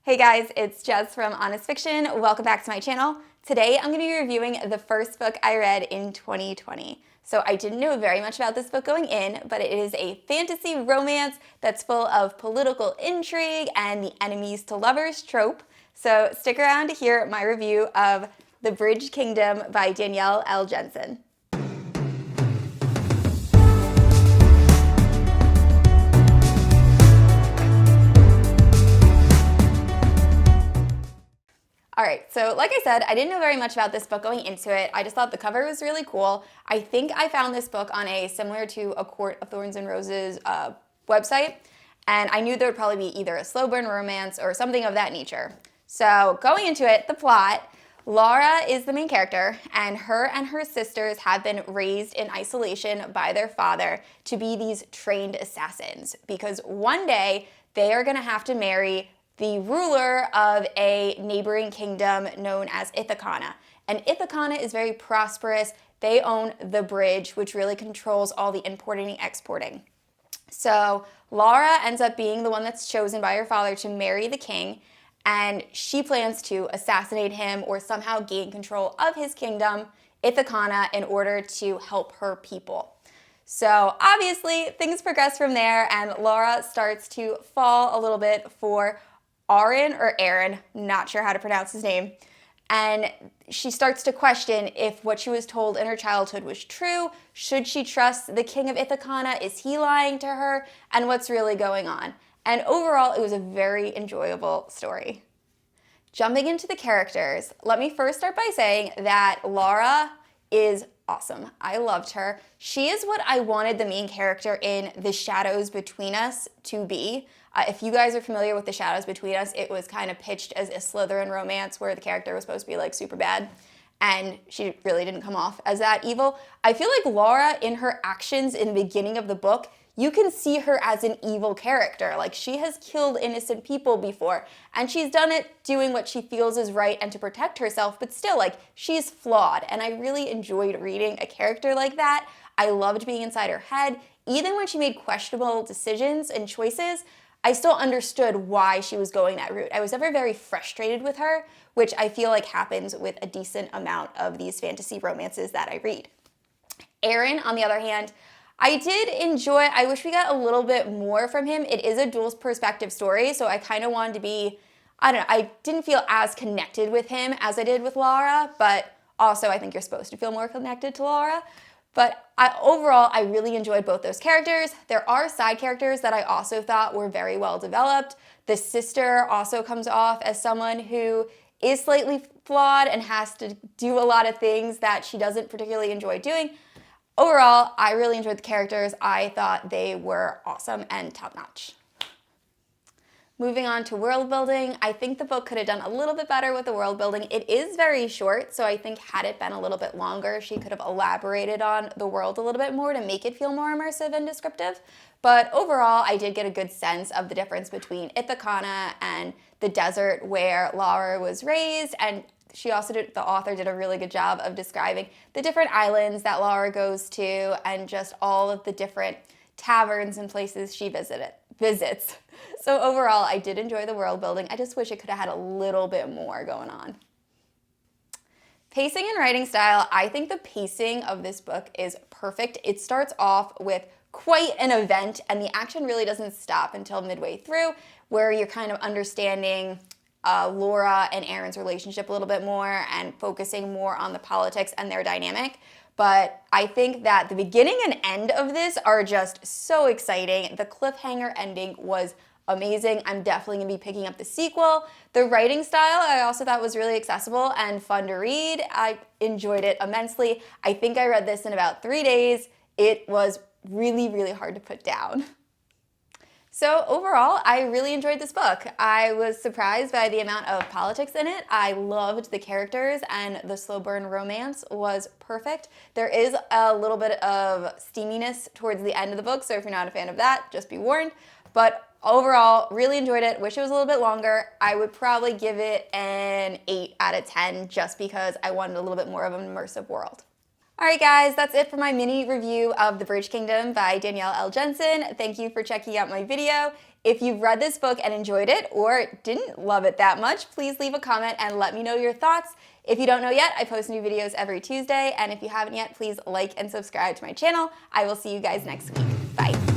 Hey guys, it's Jess from Honest Fiction. Welcome back to my channel. Today I'm going to be reviewing the first book I read in 2020. So I didn't know very much about this book going in, but it is a fantasy romance that's full of political intrigue and the enemies to lovers trope. So stick around to hear my review of The Bridge Kingdom by Danielle L. Jensen. Alright, so like I said, I didn't know very much about this book going into it. I just thought the cover was really cool. I think I found this book on a similar to A Court of Thorns and Roses website, and I knew there would probably be either a slow burn romance or something of that nature. So going into it, the plot, Laura is the main character, and her sisters have been raised in isolation by their father to be these trained assassins, because one day they are going to have to marry the ruler of a neighboring kingdom known as Ithacana. And Ithacana is very prosperous. They own the bridge, which really controls all the importing and exporting. So Laura ends up being the one that's chosen by her father to marry the king, and she plans to assassinate him or somehow gain control of his kingdom, Ithacana, in order to help her people. So obviously things progress from there, and Laura starts to fall a little bit for Aaron, not sure how to pronounce his name, and she starts to question if what she was told in her childhood was true. Should she trust the king of Ithacana? Is he lying to her? And what's really going on? And overall, it was a very enjoyable story. Jumping into the characters, let me first start by saying that Laura is awesome. I loved her. She is what I wanted the main character in The Shadows Between Us to be. If you guys are familiar with The Shadows Between Us, it was kind of pitched as a Slytherin romance where the character was supposed to be like super bad, and she really didn't come off as that evil. I feel like Laura, in her actions in the beginning of the book, you can see her as an evil character. Like, she has killed innocent people before, and she's done it doing what she feels is right and to protect herself, but still, like, she's flawed, and I really enjoyed reading a character like that. I loved being inside her head. Even when she made questionable decisions and choices, I still understood why she was going that route. I was never very frustrated with her, which I feel like happens with a decent amount of these fantasy romances that I read. Aaron, on the other hand, I did enjoy. I wish we got a little bit more from him. It is a dual perspective story, so I kind of wanted to be, I don't know, I didn't feel as connected with him as I did with Laura, but also I think you're supposed to feel more connected to Laura. But overall, I really enjoyed both those characters. There are side characters that I also thought were very well developed. The sister also comes off as someone who is slightly flawed and has to do a lot of things that she doesn't particularly enjoy doing. Overall, I really enjoyed the characters. I thought they were awesome and top-notch. Moving on to world building, I think the book could have done a little bit better with the world building. It is very short, so I think had it been a little bit longer, she could have elaborated on the world a little bit more to make it feel more immersive and descriptive. But overall, I did get a good sense of the difference between Ithacana and the desert where Laura was raised, and the author did a really good job of describing the different islands that Laura goes to and just all of the different taverns and places she visits. So overall, I did enjoy the world building. I just wish it could have had a little bit more going on. Pacing and writing style, I think the pacing of this book is perfect. It starts off with quite an event, and the action really doesn't stop until midway through, where you're kind of understanding Laura and Aaron's relationship a little bit more and focusing more on the politics and their dynamic. But I think that the beginning and end of this are just so exciting. The cliffhanger ending was amazing. I'm definitely going to be picking up the sequel. The writing style I also thought was really accessible and fun to read. I enjoyed it immensely. I think I read this in about 3 days. It was really, really hard to put down. So overall, I really enjoyed this book. I was surprised by the amount of politics in it. I loved the characters, and the slow burn romance was perfect. There is a little bit of steaminess towards the end of the book, so if you're not a fan of that, just be warned. But overall, really enjoyed it. Wish it was a little bit longer. I would probably give it an 8 out of 10 just because I wanted a little bit more of an immersive world. Alright guys, that's it for my mini review of The Bridge Kingdom by Danielle L. Jensen. Thank you for checking out my video. If you've read this book and enjoyed it or didn't love it that much, please leave a comment and let me know your thoughts. If you don't know yet, I post new videos every Tuesday, and if you haven't yet, please like and subscribe to my channel. I will see you guys next week. Bye.